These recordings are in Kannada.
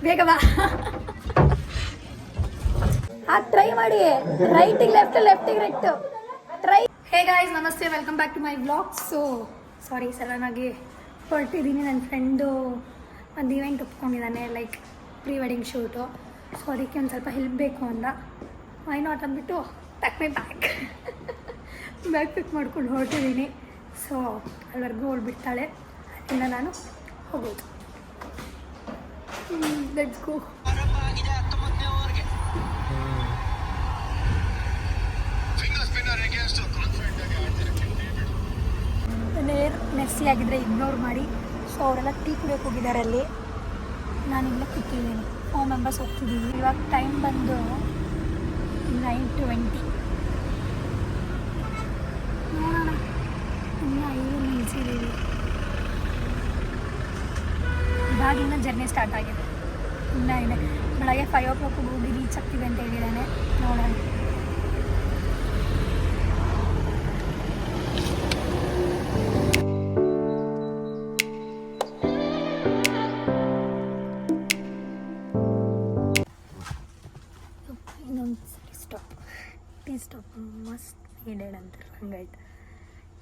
ಬೇಗ ಬಾ. ಟ್ರೈ ಮಾಡಿ, ರೈಟಿಗೆ ಲೆಫ್ಟ್, ಲೆಫ್ಟಿಗೆ ರೈಟ್, ಟ್ರೈ. ಹೇ ಗಾಯ್ಸ್, ನಮಸ್ತೆ, welcome back to my blog. So sorry, ಸಡನ್ನಾಗಿ ಹೊರಟಿದ್ದೀನಿ. ನನ್ನ ಫ್ರೆಂಡು ಒಂದು ಇವೆಂಟ್ ಒಪ್ಕೊಂಡಿದ್ದಾನೆ, like pre wedding shoot. So ಅದಕ್ಕೆ ಒಂದು ಸ್ವಲ್ಪ ಹೆಲ್ಪ್ ಬೇಕು ಅಂದ. ವೈ ನಾಟ್ ಅಂದ್ಬಿಟ್ಟು ಪ್ಯಾಕ್ ಮೈ ಬ್ಯಾಗ್ ಪಿಕ್ ಮಾಡ್ಕೊಂಡು ಹೊರಟಿದ್ದೀನಿ. ಸೊ ಅಲ್ಲಿವರೆಗೂ ಹೊರಡ್ಬಿಡ್ತಾಳೆ, ಅದರಿಂದ ನಾನು ಹೋಗೋದು. Let's go. ನೆಸ್ಸಿ ಆಗಿದ್ದರೆ ಇಗ್ನೋರ್ ಮಾಡಿ. ಸೊ ಅವರೆಲ್ಲ ಟೀ ಕುಡಿಯೋಕೆ ಹೋಗಿದ್ದಾರೆ ಅಲ್ಲಿ, ನಾನಿಲ್ಲ ಕೂತಿದ್ದೀನಿ. 4 ಮೆಂಬರ್ಸ್ ಹೋಗ್ತಿದ್ದೀವಿ. ಇವಾಗ ಟೈಮ್ ಬಂದು 9:20. ನೋಡೋಣ, ಇನ್ನೂ 5 ನಿಲ್ಸಿದ್ದೀವಿ. ಇವಾಗಿನ್ನ ಜರ್ನಿ ಸ್ಟಾರ್ಟ್ ಆಗಿದೆ. ಇನ್ನೂ ಇದೆ, ಬೆಳಗ್ಗೆ 5 o'clock ಹೋಗಿ ರೀಚ್ ಆಗ್ತೀವಿ ಅಂತ ಹೇಳಿದ್ದಾನೆ. ನೋಡೋಣ. ಟೀ ಸ್ಟಾಪ್ ಮಸ್ಟ್ ನೀಡೆಡ್ ಅಂತಾರೆ, ಹಂಗಾಯ್ತು.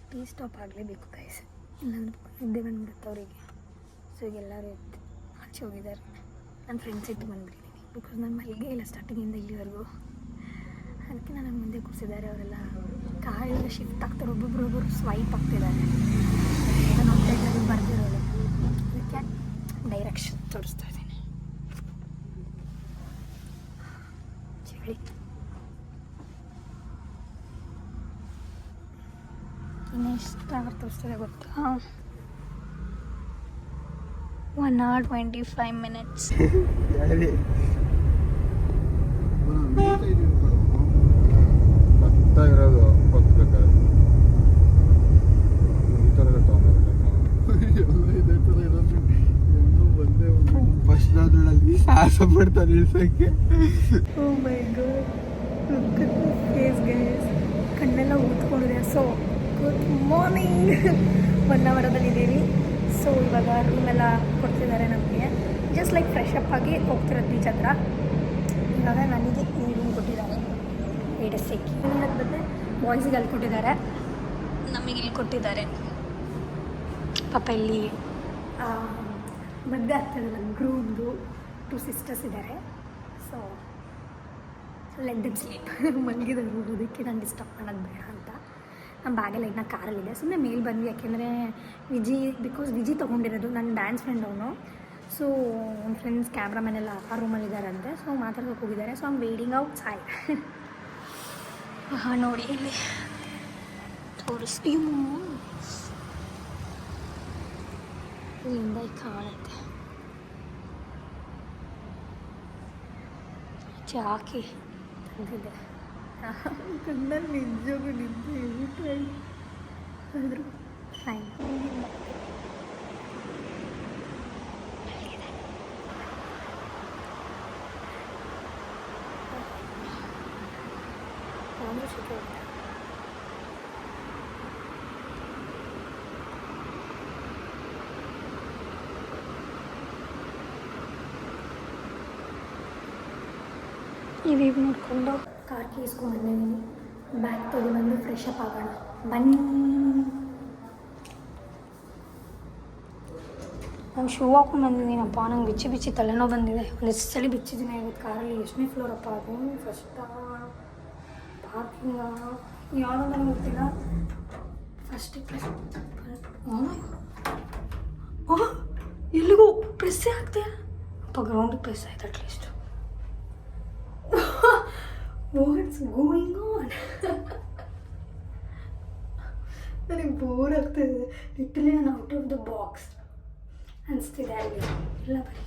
ಟೀ ಸ್ಟಾಪ್ ಆಗಲೇಬೇಕು ಗೈಸ್, ಇಲ್ಲಾಂದ್ರೆ ನಿದ್ದೆ ಬಂದ್ಬಿಡುತ್ತೆ ಅವರಿಗೆ. ಸೊ ಈಗ ಎಲ್ಲರೂ ಎದ್ದು ಆಚೆ ಹೋಗಿದ್ದಾರೆ. ನನ್ನ ಫ್ರೆಂಡ್ಸ್ ಇಟ್ಟು ಬಂದುಬಿಟ್ಟಿದ್ದೀನಿ, ಬಿಕಾಸ್ ನಾನು ಮಲ್ಲಿಗೆ ಇಲ್ಲ ಸ್ಟಾರ್ಟಿಂಗಿಂದ ಇಲ್ಲಿವರೆಗೂ. ಅದಕ್ಕೆ ನನ್ನ ಮುಂದೆ ಕೂರಿಸಿದ್ದಾರೆ. ಅವರೆಲ್ಲ ಕಾಳೆಲ್ಲ ಶಿಫ್ಟ್ ಆಗ್ತಾರೆ, ಒಬ್ಬೊಬ್ಬರು ಸ್ವೈಪ್ ಆಗ್ತಿದ್ದಾರೆ. ನಾನು ಔಟ್ಸೈಡಲ್ಲಿ ಬರ್ದಿರೋದು, ಅದಕ್ಕೆ ಡೈರೆಕ್ಷನ್ ತೋರಿಸ್ತಾ ಇದ್ದೀನಿ. ಚಳಿ ಇನ್ನೆಷ್ಟು ಅವರ್ ತೋರಿಸ್ತದೆ ಗೊತ್ತಾ? 1 hour 25 minutes. ಬರ್ತಾ ಇರೋದು ಹೊತ್ಬೇಕಾದ್ರೆ ಈ ಥರ ಫಸ್ಟ್ ಅದರಲ್ಲಿ ಸಾಹಸ ಪಡ್ತಾರೆ ಇಳ್ಸೋಕ್ಕೆ. Oh my god, look at this face guys. ಕಣ್ಣೆಲ್ಲ ಊದ್ಕೊಂಡಿದೆ. So good morning. 1 ಅವರದಲ್ಲಿದ್ದೀವಿ. ಸೊ ಇವಾಗ ರೂಮೆಲ್ಲ ಕೊಡ್ತಿದ್ದಾರೆ ನಮಗೆ. ಜಸ್ಟ್ ಲೈಕ್ ಫ್ರೆಶ್ ಅಪ್ ಆಗಿ ಹೋಗ್ತಿರೋದು ಬೀಚ್ ಹತ್ರ. ಇವಾಗ ನನಗೆ ಈ ರೂಮ್ ಕೊಟ್ಟಿದ್ದಾರೆ, ಏಡಸ್ಟೇಕಿ. ಇನ್ನೊಂದು ಬದಲು ಬಾಯ್ಸಿಗೆ ಅಲ್ಲಿ ಕೊಟ್ಟಿದ್ದಾರೆ, ನಮಗೆ ಇಲ್ಲಿ ಕೊಟ್ಟಿದ್ದಾರೆ. ಪಾಪ ಇಲ್ಲಿ ಮದುವೆ ಆಗ್ತದೆ ನನ್ನ ಗ್ರೂಮ್ದು 2 ಸಿಸ್ಟರ್ಸ್ ಇದ್ದಾರೆ. So let them sleep. ಮಲಗಿದವರು, ಅದಕ್ಕೆ ನಾನು ಡಿಸ್ಟರ್ಬ್ ಮಾಡೋದು ಬೇಡ ಅಂತ ನಮ್ಮ ಬ್ಯಾಗೆಲ್ಲ ಇನ್ನೂ ಕಾರಲ್ಲಿದೆ. ಸುಮ್ಮನೆ ಮೇಲೆ ಬಂದ್ವಿ, ಯಾಕೆಂದರೆ ವಿಜಿ ತೊಗೊಂಡಿರೋದು ನನ್ನ ಡ್ಯಾನ್ಸ್ ಫ್ರೆಂಡ್ ಅವನು. ಸೊ ನನ್ನ ಫ್ರೆಂಡ್ಸ್ ಕ್ಯಾಮ್ರಾಮನ್ ಎಲ್ಲ ಆ ರೂಮಲ್ಲಿದ್ದಾರಂತೆ. ಸೊ ಮಾತಾಡೋಕೆ ಹೋಗಿದ್ದಾರೆ. So I'm waiting out side. ಹಾಂ ನೋಡಿ, ಇಲ್ಲಿ ತೋರಿಸ್ತೀವಿ. ಇಲ್ಲಿಂದ ಕಾಣುತ್ತೆ. ಚಾಕಿ ತಂದಿದೆ. ಕಣ್ಣಲ್ಲಿ ನಿಜವಾಗೂ ನಿದ್ದೆ ಆದರೂ ಫೈನ್. ನೀವೀಗ ನೋಡಿಕೊಂಡು ಕಾರ್ ಕೀಸ್ಕೊಂಡು ಬಂದಿದ್ದೀನಿ. ಬ್ಯಾಗ್ ತೊಗೊಂಡು ಫ್ರೆಶ್ ಅಪ್ ಆಗೋಣ ಬನ್ನಿ. ನಾನು ಶೂ ಹಾಕೊಂಡು ಬಂದಿದ್ದೀನಪ್ಪ, ನಂಗೆ ಬಿಚ್ಚಿ ತಲೆನೋವು ಬಂದಿದೆ. ಒಂದು ಎಷ್ಟು ಸಲ ಬಿಚ್ಚಿದ್ದೀನಿ ಇವತ್ತು ಕಾರಲ್ಲಿ. ಎಷ್ಟನೇ ಫ್ಲೋರ್ ಅಪ್ಪ ಅದು? ಫಸ್ಟಾ ಪಾರ್ಕಿಂಗ ಯಾವುದೋ ನನಗೆ ಗೊತ್ತಿಲ್ಲ. ಫಸ್ಟಿಗೆ ಎಲ್ಲಿಗೂ ಪ್ರೆಸ್ಸೇ ಆಗ್ತೀಯ ಅಪ್ಪ. ಗ್ರೌಂಡಿಗೆ ಪ್ರೆಸ್ ಆಯ್ತು ಅಟ್ಲೀಸ್ಟ್. What's going on? ನನಗೆ ಬೋರ್ ಆಗ್ತಾಯಿದೆ ಲಿಟ್ರಲಿ. ನಾನು ಔಟ್ ಆಫ್ ದ ಬಾಕ್ಸ್ ಅನಿಸ್ತಿದೆ ಅಲ್ಲಿ ಎಲ್ಲ. ಬರೀ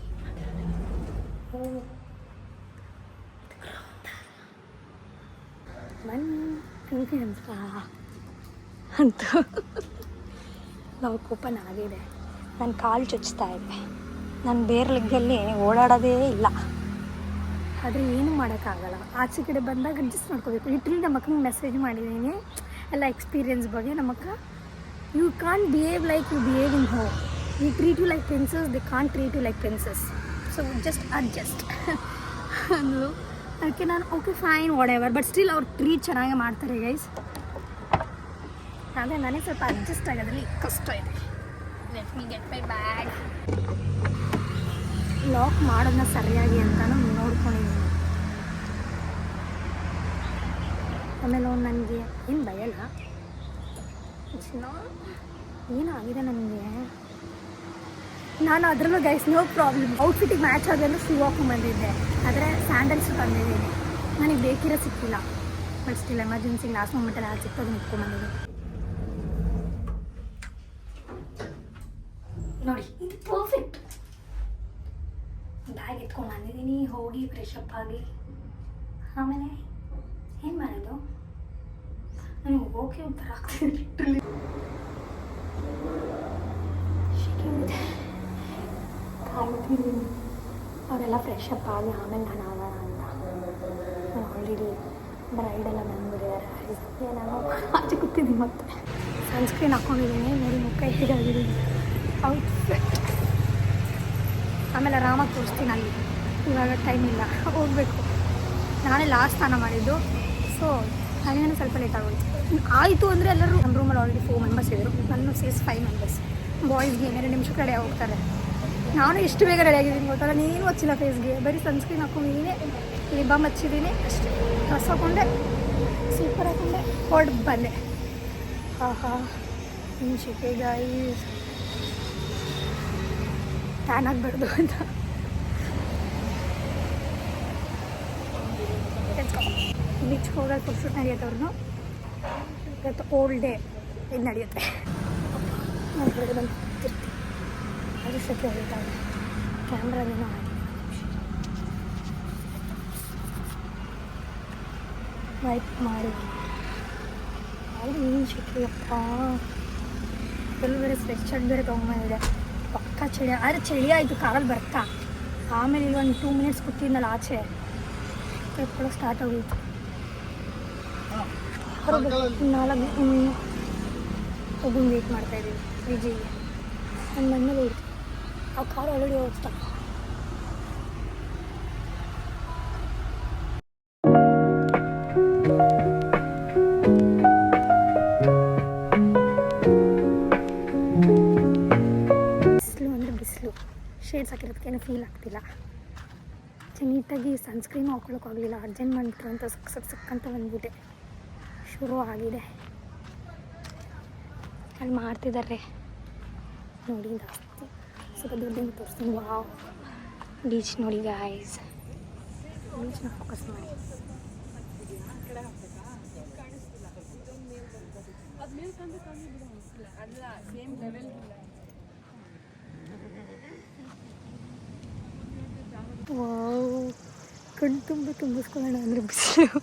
ಬನ್ನಿ ಅನ್ಸ್ತಾ ಅಂತ ಲಾಕ್ ಓಪನ್ ಆಗಿದೆ. ನನ್ನ ಕಾಲು ಚುಚ್ತಾ ಇದೆ. ನಾನು ಬೇರೆ ಲೆಗ್ಗಲ್ಲಿ ಓಡಾಡೋದೇ ಇಲ್ಲ. ಆದರೆ ಏನೂ ಮಾಡೋಕ್ಕಾಗಲ್ಲ. ಆಚೆ ಕಡೆ ಬಂದಾಗ ಅಡ್ಜಸ್ಟ್ ಮಾಡ್ಕೋಬೇಕು. ಲಿಟ್ರಲಿ ನಮ್ಮ ಅಕ್ಕನಿಗೆ ಮೆಸೇಜ್ ಮಾಡಿದ್ದೀನಿ ಎಲ್ಲ ಎಕ್ಸ್ಪೀರಿಯನ್ಸ್ ಬಗ್ಗೆ. ನಮ್ಮ ಅಕ್ಕ, you can't behave like you behave in home. We treat you like princess, they can't treat you like princess. So just adjust ಅಂದರು. ಅದಕ್ಕೆ ನಾನು okay fine whatever, but still ಅವ್ರು ಟ್ರೀಟ್ ಚೆನ್ನಾಗಿ ಮಾಡ್ತಾರೆ ಗೈಸ್. ಆದರೆ ನನಗೆ ಸ್ವಲ್ಪ ಅಡ್ಜಸ್ಟ್ ಆಗೋದ್ರಲ್ಲಿ ಕಷ್ಟ ಇದೆ. Let me get my bag. Lock ಮಾಡೋದನ್ನ ಸರಿಯಾಗಿ ಅಂತಲೂ ನೋಡ್ಕೊಂಡಿದ್ದೀನಿ. ಆಮೇಲೆ ಅವ್ನು ನನಗೆ ಏನು ಭಯಲ್ಲ, ಏನಾಗಿದೆ ನನಗೆ, ನಾನು ಅದರಲ್ಲೂ ಗೈಸ್ ನೋ ಪ್ರಾಬ್ಲಮ್. ಔಟ್ಫಿಟ್ಟಿಗೆ ಮ್ಯಾಚ್ ಆಗೋದು ಶೂ ಹಾಕೊಂಡ್ಬಂದಿದ್ದೆ, ಆದರೆ ಸ್ಯಾಂಡಲ್ಸ್ ತಂದಿದ್ದೀನಿ. ನನಗೆ ಬೇಕಿರೋ ಸಿಕ್ಕಿಲ್ಲ, ಬಟ್ ಸ್ಟಿಲ್ ಎಮರ್ಜೆನ್ಸಿಗೆ ಲಾಸ್ಟ್ ಮೂಮೆಂಟಲ್ಲಿ ಯಾರು ಸಿಕ್ಕೋದು ನಿಂತ್ಕೊಂಡ್ಬಂದಿದ್ದೆ. ನೋಡಿ ಇದು ಪರ್ಫೆಕ್ಟ್. ಬ್ಯಾಗ್ ಎತ್ಕೊಂಡ್ಬಂದಿದ್ದೀನಿ, ಹೋಗಿ ಫ್ರೆಶ್ ಅಪ್ ಆಗಿ ಆಮೇಲೆ ಏನು ಮಾಡೋದು, ನನಗೆ ಓಕೆ ಒಂಥರ ಆಗ್ತಿದೆ. ಅವರೆಲ್ಲ ಫ್ರೆಶ್ ಅಪ್ ಆಗಿ ಆಮೇಲೆ ನಾನು ಆಗೋಣ ಅಂತ. ನಾನು ಆಲ್ರೆಡಿ ಬ್ರೈಡೆಲ್ಲ ಬಂದ್ಬಿಟ್ಟಿದ್ದಾರೆ. ನಾನು ಆಚೆ ಕೂತಿದ್ದೀನಿ, ಮತ್ತೆ ಸನ್ಸ್ಕ್ರೀನ್ ಹಾಕ್ಕೊಂಡಿದ್ದೀನಿ. ನೋಡಿ ಮುಖ ಎತ್ತಿದ್ದಾಗಿದ್ದೀನಿ ಔಟ್ಫಿಟ್. ಆಮೇಲೆ ಆರಾಮಾಗಿ ತೋರಿಸ್ತೀನಿ ಅಲ್ಲಿ. ಇವಾಗ ಟೈಮ್ ಇಲ್ಲ, ಹೋಗಬೇಕು. ನಾನೇ ಲಾಸ್ಟ್ ಸ್ನಾನ ಮಾಡಿದ್ದು, ಸೊ ಹಾಗೇನೂ ಸ್ವಲ್ಪ ಲೇಟ್ ಆಗೋಯ್ತು. ಆಯಿತು ಅಂದರೆ ಎಲ್ಲರೂ ನಮ್ಮ ರೂಮಲ್ಲಿ ಆಲ್ರೆಡಿ 4 ಮೆಂಬರ್ಸ್ ಇದ್ದರು, ನನ್ನ ಸೇಸ್ 5 ಮೆಂಬರ್ಸ್. ಬಾಯ್ಸ್ಗೆ 2 ನಿಮಿಷಕ್ಕೆ ರೆಡಿ ಹೋಗ್ತಾರೆ. ನಾನು ಎಷ್ಟು ಬೇಗ ರೆಡಿ ಆಗಿದ್ದೀನಿ ಗೊತ್ತಲ್ಲ, ನೀನು ಹಚ್ಚಿಲ್ಲ ಫೇಸ್ಗೆ, ಬರೀ ಸನ್ಸ್ಕ್ರೀನ್ ಹಾಕೊಂಡಿದ್ದೀನಿ, ಲಿಪ್ ಬಾಮ್ ಹಚ್ಚಿದ್ದೀನಿ ಅಷ್ಟೇ. ಡ್ರೆಸ್ ಹಾಕೊಂಡೆ, ಸೂಪರ್ ಹಾಕೊಂಡೆ, ಹೊರಡು ಬಂದೆ. ಆಹಾ ಇನ್ನು ಶಿಕೆ ಗೈಸ್, ಟ್ಯಾನ್ ಆಗಬಾರ್ದು ಅಂತ. ಬೀಚ್ಗೆ ಹೋಗೋದು ಫುಡ್ಸೂಟ್ ನಡೆಯುತ್ತವ್ರನ್ನು. ಇವತ್ತು ಓಲ್ಡ್ ಡೇ ಇದು ನಡೆಯುತ್ತೆ. ನಾನು ಹೊರಗೆ ಬಂದು ಕೂತಿರ್ತೀನಿ, ಅದು ಸೆಕೆ ಹೊಡಿತಾರೆ. ಕ್ಯಾಮ್ರಾದೇನೋ ಆಗಿದೆ, ವೈಪ್ ಮಾಡಿ ಅದು ಏನು ಶೆಕೆಯಪ್ಪ. ಎಲ್ಲೂ ಬೇರೆ ಸ್ವೆಟ್ ಶರ್ಟ್ ಬೇರೆ ತೊಗೊಂಬಂದಿದೆ, ಪಕ್ಕ ಚಳಿ. ಆದರೆ ಚಳಿ ಆಯಿತು ಕಾರಲ್ಲಿ ಬರ್ತಾ. ಆಮೇಲೆ ಇಲ್ಲಿ ಒಂದು 2 ಮಿನಿಟ್ಸ್ ಕೂತಿದ್ನಲ್ಲ ಆಚೆ, ಕೈಕೊಳ್ಳೋ ಸ್ಟಾರ್ಟ್ ಆಗೋಯ್ತು. ಹೊರಗೆ 4 ಒಬ್ಬನ ವೇಟ್ ಮಾಡ್ತಾಯಿದ್ದೀವಿ ವಿಜಿಗೆ. ನನ್ನ ಮನೇಲಿ ಹೋಯ್ತು, ಆ ಕಾರ್ ಆಲ್ರೆಡಿ ಹೋಗ್ತಾ. ಬಿಸಿಲು ಅಂದರೆ ಬಿಸಿಲು, ಶೇಡ್ಸ್ ಹಾಕಿರೋದಕ್ಕೇನು ಫೀಲ್ ಆಗ್ತಿಲ್ಲ. ನೀಟಾಗಿ ಸನ್ಸ್ಕ್ರೀನು ಹಾಕೊಳ್ಳೋಕ್ಕಾಗಲಿಲ್ಲ, ಅರ್ಜೆಂಟ್ ಮಾಡಿಬಿಟ್ರು ಅಂತ ಸಕ್ಕಂತ ಬಂದ್ಬಿಟ್ಟೆ. ಶುರು ಆಗಿದೆ, ಅಲ್ಲಿ ಮಾಡ್ತಿದ್ದಾರೆ ನೋಡಿ ಜಾಸ್ತಿ. ಸ್ವಲ್ಪ ದೊಡ್ಡದು ತೋರಿಸ್ತೀನಿ. ವಾವ್, ಬೀಚ್ ನೋಡಿ ಗಾಯ್ಸ್, ಬೀಚ್ನ ಫೋಕಸ್ ಮಾಡಿ. ವಾವ್, ಕಣ್ಣು ತುಂಬ ತುಂಬಿಸ್ಕೊಳ್ಳೋಣ ಅಂದರೆ ಬಿಸಿಲು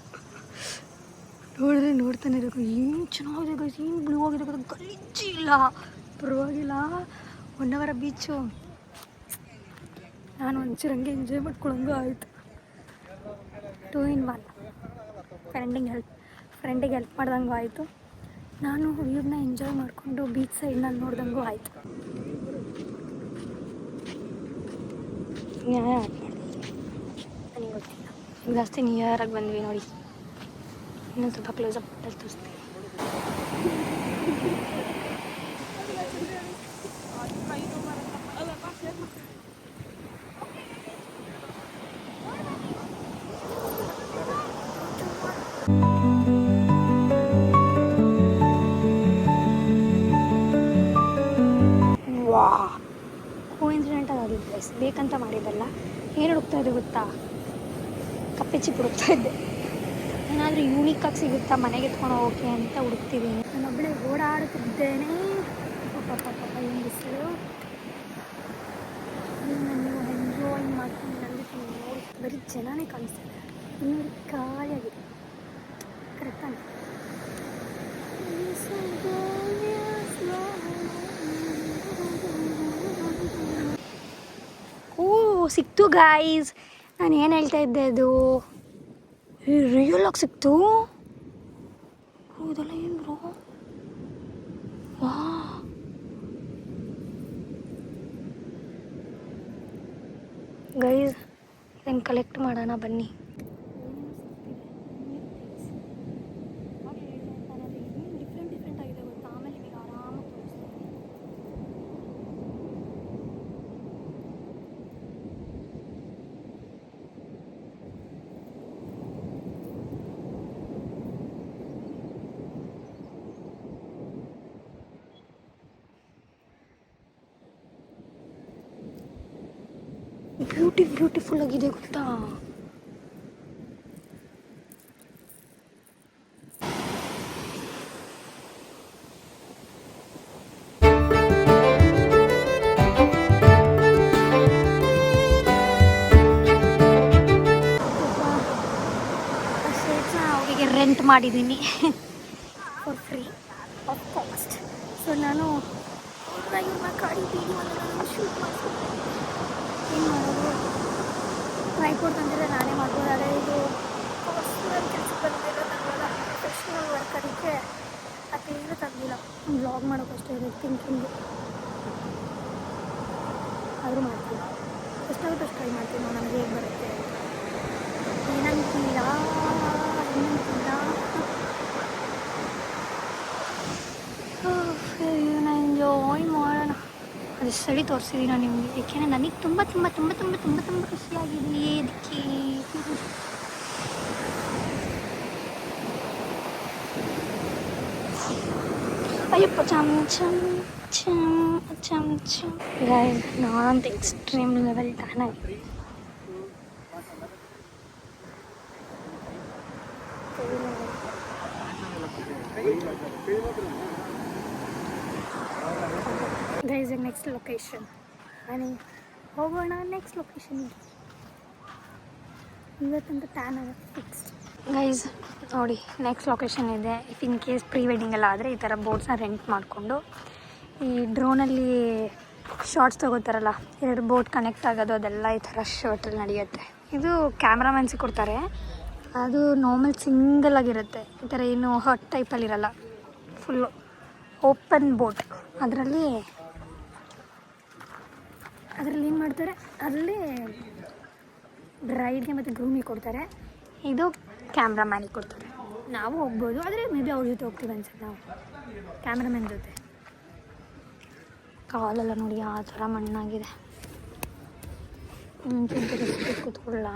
ನೋಡಿದ್ರೆ ನೋಡ್ತಾನೆ ಇರಬೇಕು. ಏನು ಚೆನ್ನಾಗಿದೆ ಗೈಸ್, ಏನು ಬ್ಲೂ ಆಗಿದೆ ಗೊತ್ತಾ, ಗಲೀಜಿಲ್ಲ, ಪರವಾಗಿಲ್ಲ. 1 ಅವರ್ ಬೀಚು. ನಾನು ಒಂಚೂರು ಹಂಗೆ ಎಂಜಾಯ್ ಮಾಡ್ಕೊಳ್ಳೋಂಗೂ ಆಯಿತು. 2 in 1. ಫ್ರೆಂಡಿಗೆ ಹೆಲ್ಪ್ ಮಾಡ್ದಂಗೂ ಆಯಿತು, ನಾನು ವ್ಯೂನ ಎಂಜಾಯ್ ಮಾಡಿಕೊಂಡು ಬೀಚ್ ಸೈಡ್ನಲ್ಲಿ ನೋಡ್ದಂಗೂ ಆಯಿತು. ನ್ಯಾಯ ಆಟ ಮಾಡಿದೆ, ನನಗೆ ಗೊತ್ತಿಲ್ಲ. ಈಗ ಜಾಸ್ತಿ ನಿಯರಾಗಿ ಬಂದ್ವಿ ನೋಡಿ. ಇನ್ನೊಂದು ಸ್ವಲ್ಪ ಕ್ಲೋಸಪ್ ತೋರಿಸ್ತೀನಿ. ವಾ, ಕೋಇನ್ಸಿಡೆಂಟಾಗಿ ಆಗಿದ್ದು ಪ್ಲೇಸ್, ಬೇಕಂತ ಮಾಡಿದ್ದಲ್ಲ. ಏನು ಹುಡುಕ್ತಾ ಇದ್ದೆ ಗೊತ್ತಾ, ಕಪ್ಪೆ ಚಿಪ್ಪು ಹುಡುಕ್ತಾ ಇದ್ದೆ. ಏನಾದರೂ ಯೂನಿಕಾಗಿ ಸಿಗುತ್ತಾ ಮನೆಗೆ ಎತ್ಕೊಂಡು ಹೋಗೋಕ್ಕೆ ಅಂತ ಹುಡುಕ್ತಿದ್ದೀನಿ. ನಾನೊಬ್ಬಳೇ ಓಡಾಡುತ್ತಿದ್ದೇನೆ. ಏನು ಬಿಸಿಲು, ನಾನು ಎಂಜಾಯ್ ಮಾಡ್ಕೊಂಡು ನಂದಿದ್ದೀನಿ. ನೋಡಿ ಬರೀ ಜನನೇ ಕಾಣಿಸ್ತಾರೆ, ಇನ್ನೂರು ಖಾಲಿಯಾಗಿದೆ. ಕರೆಕ್ಟಾಗಿ ಓ ಸಿಕ್ತು ಗಾಯ್ಸ್. ನಾನು ಏನು ಹೇಳ್ತಾ ಇದ್ದೆ, ಅದು ರಿಯಲ್ ಆಗಿ ಸಿಕ್ತು. ಇದೆಲ್ಲ ಏನು ಬ್ರೋ, ವಾ ಗೈಸ್ ಇದನ್ನು ಕಲೆಕ್ಟ್ ಮಾಡೋಣ ಬನ್ನಿ. ಡಿಫ್ರೆಂಟ್ ಆಗಿದೆ ಗೊತ್ತಾ, ಆಮೇಲೆ ನಿಮಗೆ ಆರಾಮಾಗಿ ತೋರಿಸ್ತೀನಿ. ಬ್ಯೂಟಿಫುಲ್ ಆಗಿದೆ ಗೊತ್ತಾ. ಅವರಿಗೆ ರೆಂಟ್ ಮಾಡಿದ್ದೀನಿ for free of cost. So ನಾನು ಇವ್ರನ್ನ ಕಾಡಿ ವೀಡಿಯೋವನ್ನು ನಾನು ಶೂಟ್ ಮಾಡ್ತೀನಿ. ಏನು ಮಾಡೋದು, ಟ್ರೈಪೋರ್ಟ್ ತಂದರೆ ನಾನೇ ಮಾಡ್ಬೋದು. ಅದೇ ಇದು ಕಾಸ್ಟ್ ಕೆಲಸಕ್ಕೆ ಬಂದಿರೋ ತಗೊಳ್ಳಲ್ಲ, ಪ್ರೊಫೆಷ್ನಲ್ ವರ್ಕ್ ಅದಕ್ಕೆ ಅದೇನು ತಗಲಿಲ್ಲ. ವ್ಲಾಗ್ ಮಾಡೋಕ್ಕಷ್ಟೇ ಇರೋದು ಥಿಂಕಿಂಗು. ಆದರೂ ಮಾಡ್ತೀನಿ, ಎಷ್ಟಾಗುತ್ತೆ ಅಷ್ಟು ಟ್ರೈ ಮಾಡ್ತೀನಿ. ನನಗೆ ಹೇಗೆ ಬರುತ್ತೆ ಏನಂತೀರಾ ಎಂಜಾಯ್ ಮಾಡೋಣ. ಅದು ಸರಿ ತೋರಿಸಿದ್ದೀನಿ ನಾನು ನಿಮಗೆ, ಏಕೆಂದರೆ ನನಗೆ ತುಂಬ ಖುಷಿಯಾಗಿದೆ ಅದಕ್ಕೆ. ಅಯ್ಯಪ್ಪ ಚಮ್ ಗೈಸ್, ನಾನಂತ ಎಕ್ಸ್ಟ್ರೀಮ್ ಲೆವೆಲ್ ಟ್ಯಾನ್ ಆಗಿದೆ. ಗೈಸ್ ನೆಕ್ಸ್ಟ್ ಲೊಕೇಶನ್ ನಾನು ಹೋಗೋಣ. ನೆಕ್ಸ್ಟ್ ಲೊಕೇಶನ್ಗೆ ಇವತ್ತಂತ ಟ್ಯಾನ್ ಆಗುತ್ತೆ ಫಿಕ್ಸ್. ಗೈಸ್ ನೋಡಿ, ನೆಕ್ಸ್ಟ್ ಲೊಕೇಶನ್ ಇದೆ. If in case pre wedding ಎಲ್ಲ ಆದರೆ ಈ ಥರ ಬೋಟ್ಸ್ನ ರೆಂಟ್ ಮಾಡಿಕೊಂಡು ಈ ಡ್ರೋನಲ್ಲಿ ಶಾರ್ಟ್ಸ್ ತೊಗೋತಾರಲ್ಲ, ಎರಡು ಬೋಟ್ ಕನೆಕ್ಟ್ ಆಗೋದು ಅದೆಲ್ಲ ಈ ಥರ ಶರ್ಟಲ್ಲಿ ನಡೆಯುತ್ತೆ. ಇದು ಕ್ಯಾಮ್ರಾಮನ್ಸಿಗೆ ಕೊಡ್ತಾರೆ. ಅದು ನಾರ್ಮಲ್ ಸಿಂಗಲ್ ಆಗಿರುತ್ತೆ, ಈ ಥರ ಏನು ಹಟ್ ಟೈಪಲ್ಲಿರಲ್ಲ, ಫುಲ್ಲು ಓಪನ್ ಬೋಟ್. ಅದರಲ್ಲಿ ಏನು ಮಾಡ್ತಾರೆ, ಅದರಲ್ಲಿ ಬ್ರೈಡ್ಗೆ ಮತ್ತು ಗ್ರೂಮಿಗೆ ಕೊಡ್ತಾರೆ, ಇದು ಕ್ಯಾಮ್ರಾಮ್ಯಾನಿಗೆ ಕೊಡ್ತಾರೆ. ನಾವು ಹೋಗ್ಬೋದು, ಆದರೆ ಮೇ ಬಿ ಅವ್ರ ಜೊತೆ ಹೋಗ್ತೀವಿ ಅನ್ಸುತ್ತೆ ನಾವು, ಕ್ಯಾಮ್ರಾಮನ್ ಜೊತೆ. ಕಾಲೆಲ್ಲ ನೋಡಿ ಆ ಥರ ಮಣ್ಣಾಗಿದೆ. ಕೂತ್ಕೊಳ್ಳ.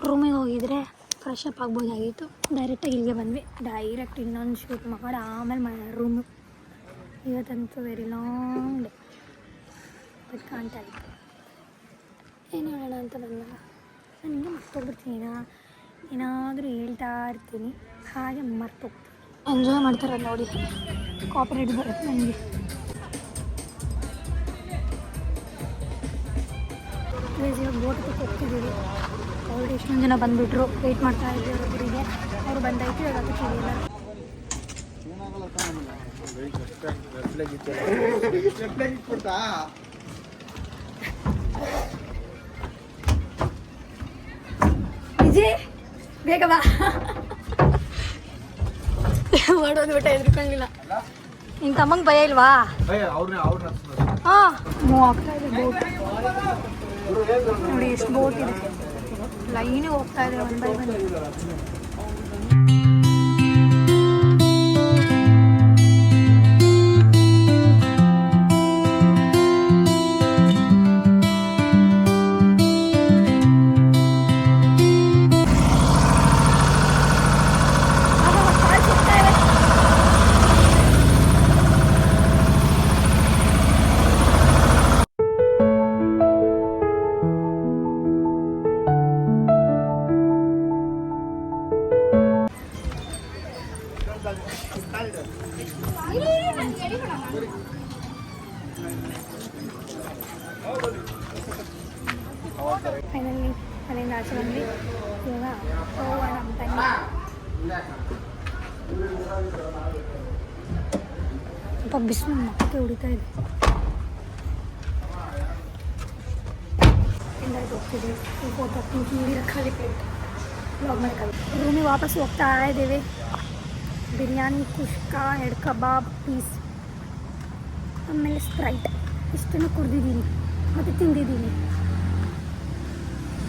ರೂಮಿಗೆ ಹೋಗಿದ್ರೆ ಫ್ರೆಶ್ ಅಪ್ ಆಗ್ಬೋದಾಗಿತ್ತು. ಡೈರೆಕ್ಟಾಗಿ ಇಲ್ಲಿಗೆ ಬಂದ್ವಿ. ಡೈರೆಕ್ಟ್ ಇನ್ನೊಂದು ಶೂಟ್ ಮಾಡಿ ಆಮೇಲೆ ರೂಮು. ಇವತ್ತಂತೂ ವೆರಿ ಲಾಂಗ್ ಡೇ, ಬಟ್ ಕಾಣ್ತಾಯಿಲ್ಲ. ಏನು ಹೇಳೋಣ ಅಂತ ಬಂದಾಗ ನಾನು ಹಿಂಗೆ ಮರ್ತೋಗ್ಬಿಡ್ತೀನಿ. ಏನಾದರೂ ಹೇಳ್ತಾ ಇರ್ತೀನಿ, ಹಾಗೆ ಮರ್ತೋಗ್ತೀನಿ. ಎಂಜಾಯ್ ಮಾಡ್ತಾರೆ ನೋಡಿ, ಕಾಪರೇಟ್ ಬರುತ್ತೆ ನನಗೆ. ಇವಾಗ ಬೋಟ್ ಹೋಗ್ತಿದ್ದೀವಿ. ಅವ್ರು ಎಷ್ಟೊಂದು ಜನ ಬಂದುಬಿಟ್ರು, ವೆಯ್ಟ್ ಮಾಡ್ತಾ ಇದ್ದೀವಿ ಅವರೊಬ್ಬರಿಗೆ. ಅವರು ಬಂದಾಯ್ತು, ಇವಾಗ ಅದಕ್ಕೆ ಇಲ್ಲ. ವಿಜಯ್ ಬೇಗ ಬಾ. ಮಾಡೋದು ಬಿಟ್ಟ ಎದ್ರುಕೊಂಡಿಲ್ಲ. ನಿನ್ನ ತಮ್ಮಂಗೆ ಭಯ ಇಲ್ವಾ? ಹಾಂ, ಮೂವ್ ಆಗ್ತಾ ಇದೆ ಬೋಟ್ ನೋಡಿ. ಎಷ್ಟು ಬೋಟ್ ಇದೆ, ಲೈನಿಗೆ ಹೋಗ್ತಾ ಇದೆ ಒನ್ ಬೈ ಒನ್. ಫೈನಲಿ ಅಲ್ಲಿಂದ ಆಚೆ ಬಂದ್ವಿ. ಇವಾಗ ಹೋಗೋಣ ಅಂತ ಸ್ವಲ್ಪ ಬಿಸಿಲು ಮಕ್ಕಕ್ಕೆ ಹೊಡಿತಾ ಇದೆ. ಎಲ್ಲರಿಗೂ ಹೋಗ್ತಿದ್ದೀವಿ. ಫೋಟೋ ನೀಡಿ ಖಾಲಿ ಪ್ಲೇಟ್ ಬ್ಲಾಗ್ ಮಾಡ್ಕೊಳ್ಳಿ. ರೂಮಿಗೆ ವಾಪಸ್ ಹೋಗ್ತಾ ಇದ್ದೀವಿ. ಬಿರಿಯಾನಿ, ಕುಷ್ಕ, 2 ಕಬಾಬ್ ಪೀಸ್, ಆಮೇಲೆ ಸ್ಪ್ರೈಟ್ ಇಷ್ಟನ್ನು ಕುಡ್ದಿದ್ದೀನಿ ಮತ್ತು ತಿಂದಿದ್ದೀನಿ.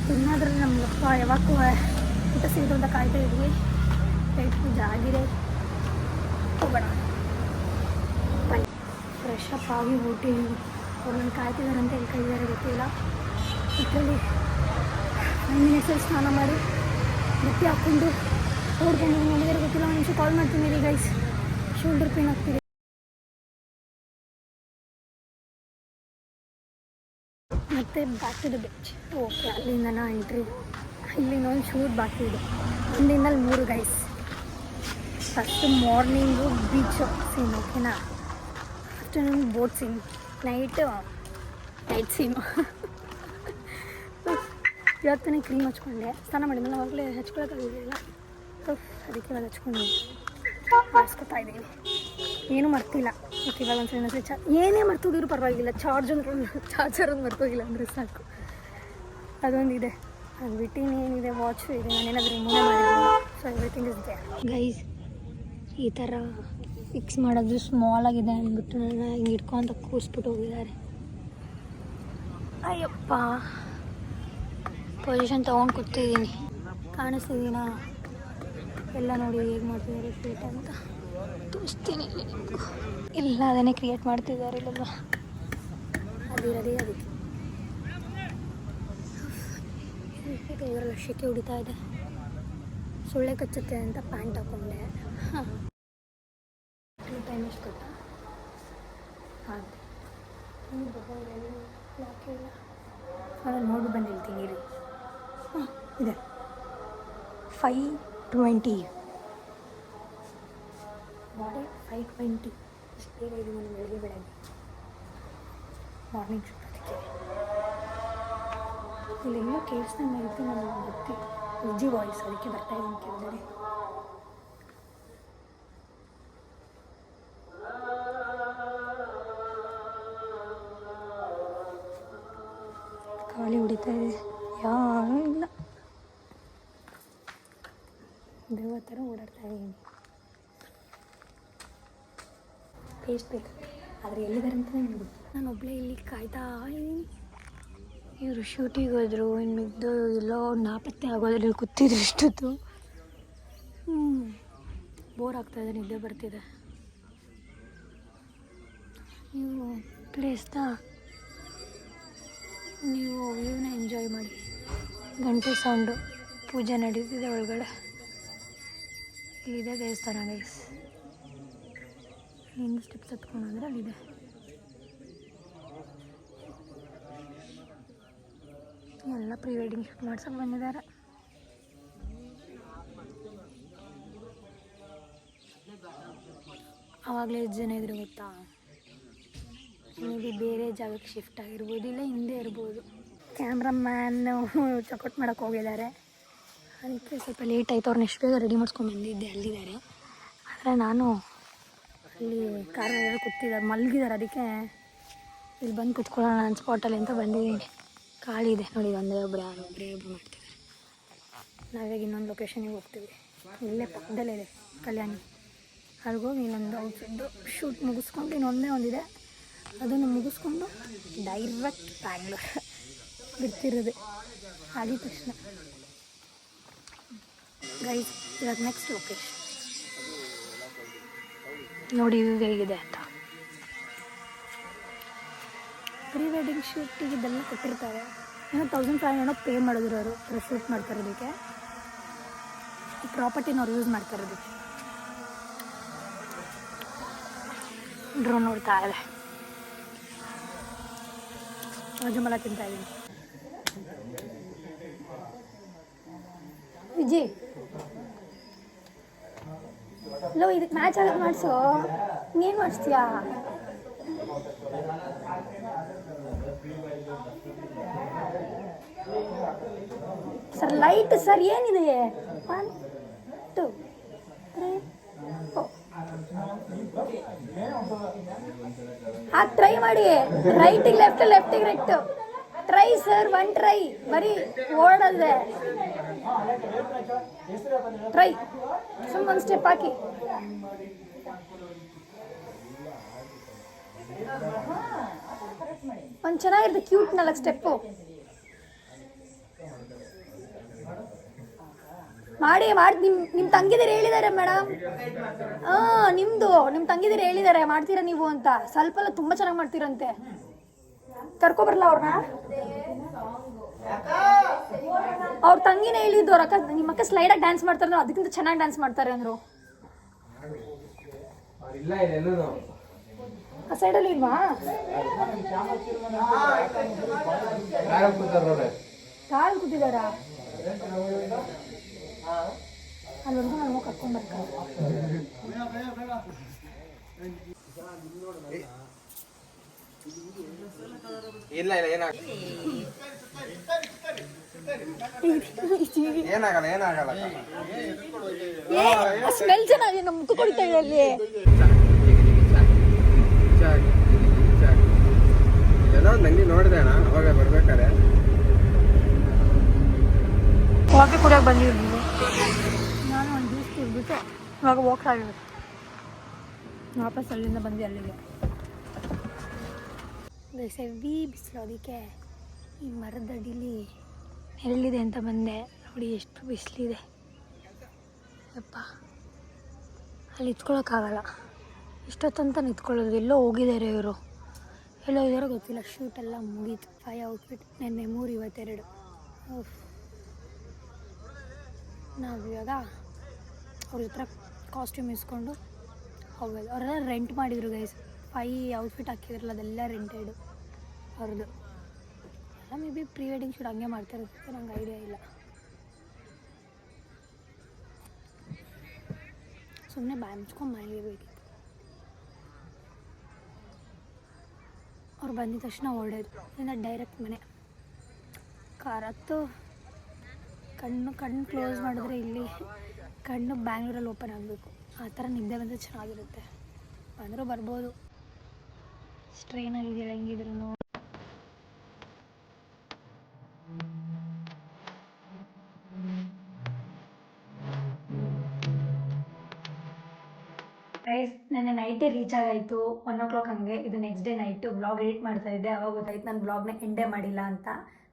ತಿನ್ನೋದ್ರಲ್ಲಿ ನಮ್ಗಪ್ಪ ಯಾವಾಗೂ ಊಟ ಸಿಗೋದು ಅಂತ ಕಾಯ್ತಾ ಇದ್ವಿ. ಪೇಟ್ ಪೂಜೆ ಆಗಿದೆ, ಹೋಗೋಣ. ಫ್ರೆಶ್ ಅಪ್ ಆಗಿ ಹೋಟೆಲ್ ಅವ್ರು ನನ್ನ ಕಾಯ್ತಿದ್ದಾರೆ ಅಂತ ಎಲ್ಲಿ ಕಾಯ್ದಿದ್ದಾರೆ ಗೊತ್ತಿಲ್ಲ. ಇದರಲ್ಲಿ 5 ಮಿನಿಟ್ಸಲ್ಲಿ ಸ್ನಾನ ಮಾಡಿ ಬಟ್ಟೆ ಹಾಕ್ಕೊಂಡು ಓಡ್ಕೊಂಡು ನೋಡಿದರೆ ಗೊತ್ತಿಲ್ಲ. ಒಂದು ನಿಮಿಷ ಕಾಲ್ ಮಾಡ್ತೀನಿ ರೀ ಗೈಸ್, ಶೋಲ್ಡರ್ ಪೇನ್ ಆಗ್ತಿದೆ. ಮತ್ತು back to the beach. Okay, ಅಲ್ಲಿಂದ ಎಂಟ್ರಿ, ಇಲ್ಲಿಂದ ಒಂದು ಶೂಟ್ ಬಾಕಿ ಇದೆ. ಒಂದಿಂದಲ್ಲಿ 3 guys. First morning beach scene, ಓಕೆನಾ. Afternoon boat scene, night scene. ಇವತ್ತನೇ ಕ್ರೀಮ್ ಹಚ್ಕೊಂಡೆ, ಸ್ನಾನ ಮಾಡಿ ಮೇಲೆ ಅವಾಗಲೇ ಹಚ್ಕೊಳಕ್ಕಾಗಿರಲಿಲ್ಲ. ಸೊ ಅದಕ್ಕೆ ಇವಾಗ ಹಚ್ಕೊಂಡು ಹಾರಿಸ್ಕೊತಾ ಇದ್ದೀನಿ. ಏನೂ ಮರ್ತಿಲ್ಲ. ಮತ್ತು ಇವಾಗ ಒಂದ್ಸರಿ ಏನೇ ಮರ್ತೋಗಿದ್ರು ಪರವಾಗಿಲ್ಲ, ಚಾರ್ಜರ್ ಒಂದು ಮರ್ತೋಗಿಲ್ಲ ಅಂದರೆ ಸಾಕು. ಅದೊಂದಿದೆ, ಅದು ಬಿಟ್ಟು ಇನ್ನೇನಿದೆ, ವಾಚು ಇದೆ, ನಾನೇನಾದರೂ ರಿಮೂವ್ ಮಾಡಿದ್ದೀನಿ. So everything is there guys. ಈ ಥರ ಫಿಕ್ಸ್ ಮಾಡೋದು ಸ್ಮಾಲ್ ಆಗಿದೆ ಅಂದ್ಬಿಟ್ಟು ನನ್ನ ಹಿಂಗೆ ಇಟ್ಕೊಂತ ಕೂರಿಸ್ಬಿಟ್ಟು ಹೋಗಿದ್ದಾರೆ. ಅಯ್ಯಪ್ಪ, ಪೊಸಿಷನ್ ತೊಗೊಂಡು ಕೂತಿದ್ದೀನಿ. ಕಾಣಿಸ್ತಿದ್ದೀನಾ ಎಲ್ಲ ನೋಡಿ ಹೇಗೆ ಮಾಡ್ತಿದ್ದಾರೆ ಕ್ರಿಯೇಟ್ ಅಂತ ತೋರಿಸ್ತೀನಿ. ಎಲ್ಲ ಅದನ್ನೇ ಕ್ರಿಯೇಟ್ ಮಾಡ್ತಿದ್ದಾರೆ ಇಲ್ಲಲ್ವ, ಅದಿರೋದೇ ಅದಕ್ಕೆ. ಇದರಲ್ಲಿ ಶೆಕೆ ಹೊಡಿತಾ ಇದೆ, ಸೊಳ್ಳೆ ಕಚ್ಚುತ್ತೆ ಅಂತ ಪ್ಯಾಂಟ್ ಹಾಕೊಂಡೆ. ಟೈಮ್ ಎಷ್ಟು ಗೊತ್ತಾ? ಹಾಂ, ಯಾಕೆ ಇಲ್ಲ ಅದನ್ನು ನೋಡಿ ಬಂದು ಹೇಳ್ತೀನಿ ರೀ. ಹಾಂ, ಇದೆ 5:20. ಬಾಡಿ 5:20. ಇಷ್ಟು ಬೇಗ ಇದು ನಾನು ಬೆಳಗ್ಗೆ ಮಾರ್ನಿಂಗ್ ಶೂಟ್. ಅದಕ್ಕೆ ಇಲ್ಲೆಲ್ಲೋ ಕೇಳಿಸ್ದಂಗೆ ಐತೆ, ನನಗೆ ಗೊತ್ತಿಲ್ಲ. ವಿಜಿ ವಾಯ್ಸ್, ಅದಕ್ಕೆ ಬರ್ತಾಯಿದ್ದೀನಿ ಕೆಳಗಡೆ. ಖಾಲಿ ಹೊಡಿತಾ ಇದೆ, ಯಾರೂ ಇಲ್ಲ. ದೇವ ಥರ ಓಡಾಡ್ತಾ ಇದ್ದೀನಿ. ಪೇಸ್ಟ್ ಬೇಕು, ಆದರೆ ಎಲ್ಲಿದ್ದಾರೆ ಅಂತ ನನಗೆ ಗೊತ್ತು. ನಾನು ಒಬ್ಬಳೇ ಇಲ್ಲಿ ಕಾಯ್ತಾ ಇದ್ದೀನಿ. ಇವರು ಶೂಟಿಗೆ ಹೋದರು, ಇನ್ನಿದ್ದು ಎಲ್ಲೋ ನಾಪತ್ತೆ ಆಗೋದ್ರಲ್ಲಿ ಕೂತಿದ್ರು ಇಷ್ಟೊತ್ತು. ಬೋರ್ ಆಗ್ತಾಯಿದೆ, ನಿದ್ದೆ ಬರ್ತಿದೆ. ನೀವು ಪ್ಲೇಸ್ನ ನೀವು ವ್ಯೂನ ಎಂಜಾಯ್ ಮಾಡಿ. ಗಂಟೆ ಸೌಂಡು, ಪೂಜೆ ನಡೀತಿದೆ ಒಳಗಡೆ. ಇಲ್ಲಿದೆ ದೇವಸ್ಥಾನ ಗೈಸ್. ಇನ್ನು ಸ್ಟೆಪ್ಸ್ ಹತ್ಕೊಂಡ್ರೆ ಅಲ್ಲಿದೆ. ಎಲ್ಲ ಪ್ರೀ ವೆಡ್ಡಿಂಗ್ ಶೂಟ್ ಮಾಡ್ಸೋಕೆ ಬಂದಿದ್ದಾರೆ. ಆವಾಗಲೇ ಎಷ್ಟು ಜನ ಇದ್ರು ಗೊತ್ತಾ? ಮೇ ಬಿ ಬೇರೆ ಜಾಗಕ್ಕೆ ಶಿಫ್ಟ್ ಆಗಿರ್ಬೋದು, ಇಲ್ಲ ಹಿಂದೆ ಇರ್ಬೋದು. ಕ್ಯಾಮ್ರಾಮ್ಯಾನು ಚೆಕ್ಔಟ್ ಮಾಡೋಕ್ಕೆ ಹೋಗಿದ್ದಾರೆ, ಅದಕ್ಕೆ ಸ್ವಲ್ಪ ಲೇಟ್ ಆಯಿತು. ಅವ್ರನ್ನ ಎಷ್ಟು ಬೇಗ ರೆಡಿ ಮಾಡ್ಸ್ಕೊಂಡು ಬಂದಿದ್ದೆ, ಅಲ್ಲಿದ್ದಾರೆ. ಆದರೆ ನಾನು ಅಲ್ಲಿ ಕಾರಲ್ಲಿ ಕೂತಿದ್ದಾರೆ, ಮಲಗಿದ್ದಾರೆ. ಅದಕ್ಕೆ ಇಲ್ಲಿ ಬಂದು ಕೂತ್ಕೊಳ್ಳೋಣ ನನ್ನ ಸ್ಪಾಟಲ್ಲಿ ಅಂತ ಬಂದಿದ್ದೀನಿ. ಖಾಲಿ ಇದೆ ನೋಡಿ, ಒಬ್ಬರೇ ಮಾಡ್ತಿದ್ದಾರೆ. ನಾವಾಗ ಇನ್ನೊಂದು ಲೊಕೇಶನಿಗೆ ಹೋಗ್ತೀವಿ, ಇಲ್ಲೇ ಪಕ್ಕದಲ್ಲೇ ಇದೆ ಕಲ್ಯಾಣಿ. ಅಲ್ಲಿಗೋಗಿ ಇನ್ನೊಂದು ಔಟ್ಫಿಟ್ಟು ಶೂಟ್ ಮುಗಿಸ್ಕೊಂಡು ಇನ್ನೊಂದೇ ಒಂದಿದೆ, ಅದನ್ನು ಮುಗಿಸ್ಕೊಂಡು ಡೈರೆಕ್ಟ್ ಬ್ಯಾಂಗ್ಳೂರ್ ಬಿಡ್ತಿರೋದೆ. ಆಗಿದ ತಕ್ಷಣ ಗೈಸ್, ಇವಾಗ ನೆಕ್ಸ್ಟ್ ಲೊಕೇಶನ್ ನೋಡಿ ಹೇಗಿದೆ ಅಂತ. ಪ್ರೀ ವೆಡ್ಡಿಂಗ್ ಶೂಟಿಗೆ ಇದೆಲ್ಲ ಕೊಟ್ಟಿರ್ತಾರೆ. ಏನೋ 1500 ಪೇ ಮಾಡಿದ್ರು ಅವರು ಶೂಟ್ ಮಾಡ್ತಾರೋದಕ್ಕೆ. ಈ ಪ್ರಾಪರ್ಟಿನ ಅವ್ರು ಯೂಸ್ ಮಾಡ್ತಾರೋದಕ್ಕೆ. ಡ್ರೋನ್ ನೋಡ್ತಾ ಇದೆ, ಮಜುಮಲ ತಿಂತಾ ಇದ್ದೀನಿ. ವಿಜಯ್ ಲೋ, ಇದಕ್ಕೆ ಮ್ಯಾಚ್ ಆಗೋದು ಮಾಡಿಸು. ಇನ್ನೇನು ಮಾಡಿಸ್ತೀಯಾ? ಸರ್ ಲೈಟ್ ಸರ್ ಏನಿದೆ? 1 2 3 4. ಹಾಕಿ ಟ್ರೈ ಮಾಡಿ. ರೈಟಿಗೆ ಲೆಫ್ಟ್, ಲೆಫ್ಟಿಗೆ ರೈಟ್. Try sir, 1 try. ಬರೀ ಓಡೋದೆ. ಟ್ರೈ ಸುಮ್ಮನೆ ಒಂದು ಸ್ಟೆಪ್ ಹಾಕಿ. ಒಂದು ಚೆನ್ನಾಗಿರುತ್ತೆ ಕ್ಯೂಟ್ 4 ಸ್ಟೆಪ್ಪು ಮಾಡಿ. ನಿಮ್ಮ ತಂಗಿದಿರು ಹೇಳಿದ್ದಾರೆ ಮೇಡಮ್. ನಿಮ್ಮ ತಂಗಿದಿರು ಹೇಳಿದ್ದಾರೆ ಮಾಡ್ತೀರಾ ನೀವು ಅಂತ. ಸ್ವಲ್ಪ ಎಲ್ಲ ತುಂಬ ಚೆನ್ನಾಗಿ ಮಾಡ್ತೀರಂತೆ. ಕರ್ಕೊಬರಲ್ಲ ಅವ್ರನ್ನ. ಅವ್ರ ತಂಗಿನೇ ಹೇಳಿದ್ದು ಅವ್ರ ಅಕ್ಕ, ನಿಮ್ಮ ಅಕ್ಕ ಸ್ಲೈಡಾಗಿ ಡ್ಯಾನ್ಸ್ ಮಾಡ್ತಾರೆ, ಅದಕ್ಕಿಂತ ಚೆನ್ನಾಗಿ ಡ್ಯಾನ್ಸ್ ಮಾಡ್ತಾರೆ ಅಂದರು. ಆ ಸೈಡಲ್ಲಿ ಇಲ್ವಾ? ಕಾಲ್ ಕೂತಿದ್ದಾರಾ? ಅಲ್ಲಿವರೆಗೂ ನಾನು ಕರ್ಕೊಂಡು ಬರ್ತಾರೆ. ಇಲ್ಲ ಏನಾಗಲ್ಲ. ಸ್ಮೆಲ್ ಚೆನ್ನಾಗಿ ನಮ್ಮ ಮುಖ ಕೊಡ್ತಾ ಇದೆ ಅಲ್ಲಿ. ಏನೋ ನಂಗೆ ನೋಡಿದೆ ಅಣ್ಣ ಅವಾಗ ಬರ್ಬೇಕಾರೆ. ಕಾಫಿ ಕುಡಿಯೋಕೆ ಬಂದಿದ್ವಿ. ನಾನು ಒಂದು ಜ್ಯೂಸ್ ಕುಡಿದ್ಬಿಟ್ಟು ಇವಾಗ ಹೋಗ್ತಾ ಇರೋದು. ವಾಪಸ್ ಅಲ್ಲಿಂದ ಬಂದು ಅಲ್ಲಿಗೆ ಹೆವಿ ಬಿಸಿಲು. ಅದಕ್ಕೆ ಈ ಮರದ ಅಡಿಲಿ ನೆರಳಿದೆ ಅಂತ ಬಂದೆ. ನೋಡಿ ಎಷ್ಟು ಬಿಸಿಲಿದೆ ಯಪ್ಪ. ಅಲ್ಲಿ ನಿಂತ್ಕೊಳ್ಳೋಕ್ಕಾಗಲ್ಲ. ಇಷ್ಟೊತ್ತಂತ ನಿಂತ್ಕೊಳ್ಳೋದು. ಎಲ್ಲೋ ಹೋಗಿದ್ದಾರೆ ಇವರು. ಎಲ್ಲೋ ಇದ್ದಾರೋ ಗೊತ್ತಿಲ್ಲ. ಶೂಟೆಲ್ಲ ಮುಗೀತು. 5 ಔಟ್ಫಿಟ್. ನೆನ್ನೆ 3, ಇವತ್ತು 2. ನಾವಿವಾಗ ಅವ್ರ ಹತ್ರ ಕಾಸ್ಟ್ಯೂಮ್ ಇಸ್ಕೊಂಡು ಹೋಗೋದು. ಅವರೆಲ್ಲ ರೆಂಟ್ ಮಾಡಿದರು ಗೈಸ್. 5 ಔಟ್ಫಿಟ್ ಹಾಕಿದ್ರಲ್ಲ ಅದೆಲ್ಲ ರೆಂಟೆಡು ಅವ್ರದ್ದು. ಎಲ್ಲ maybe pre wedding shoot ಹಂಗೆ ಮಾಡ್ತಾಯಿರುತ್ತೆ, ನಂಗೆ ಐಡಿಯಾ ಇಲ್ಲ. ಸುಮ್ಮನೆ ಬಾಯಿ ಮುಚ್ಕೊಂಡು ಮನೆಗಿರ್ಬೇಕಿತ್ತು. ಅವ್ರು ಬಂದಿದ ತಕ್ಷಣ ಹೊರಡೋದು. ಇನ್ನು ಡೈರೆಕ್ಟ್ ಮನೆ. ಕಾರ್ ಹತ್ತು ಕಣ್ಣು ಕ್ಲೋಸ್ ಮಾಡಿದ್ರೆ ಇಲ್ಲಿ ಕಣ್ಣು ಬ್ಯಾಂಗ್ಳೂರಲ್ಲಿ ಓಪನ್ ಆಗಬೇಕು. ಆ ಥರ ನಿದ್ದೆ ಬಂದರೆ ಚೆನ್ನಾಗಿರುತ್ತೆ. ಬಂದರೂ ಬರ್ಬೋದು. ಟ್ರೈನಲ್ಲಿ ಹೆಂಗಿದ್ರು. ನೆನ್ನೆ ನೈಟೇ ರೀಚ್ ಆಗಾಯಿತು. 1 o'clock ಹಂಗೆ. ಇದು next day night blog edit ಮಾಡ್ತಾ ಇದ್ದೆ. ಅವಾಗ ಗೊತ್ತಾಯ್ತು ನಾನು ಬ್ಲಾಗ್ನ ಎಂಡೇ ಮಾಡಿಲ್ಲ ಅಂತ.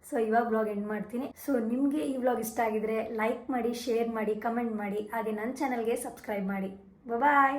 ಸೊ ಇವಾಗ ಬ್ಲಾಗ್ ಎಂಡ್ ಮಾಡ್ತೀನಿ. ಸೊ ನಿಮಗೆ ಈ ಬ್ಲಾಗ್ ಇಷ್ಟ ಆಗಿದ್ರೆ ಲೈಕ್ ಮಾಡಿ, ಶೇರ್ ಮಾಡಿ, ಕಮೆಂಟ್ ಮಾಡಿ. ಹಾಗೆ ನನ್ನ ಚಾನಲ್ಗೆ ಸಬ್ಸ್ಕ್ರೈಬ್ ಮಾಡಿ. ಬಾಯ್.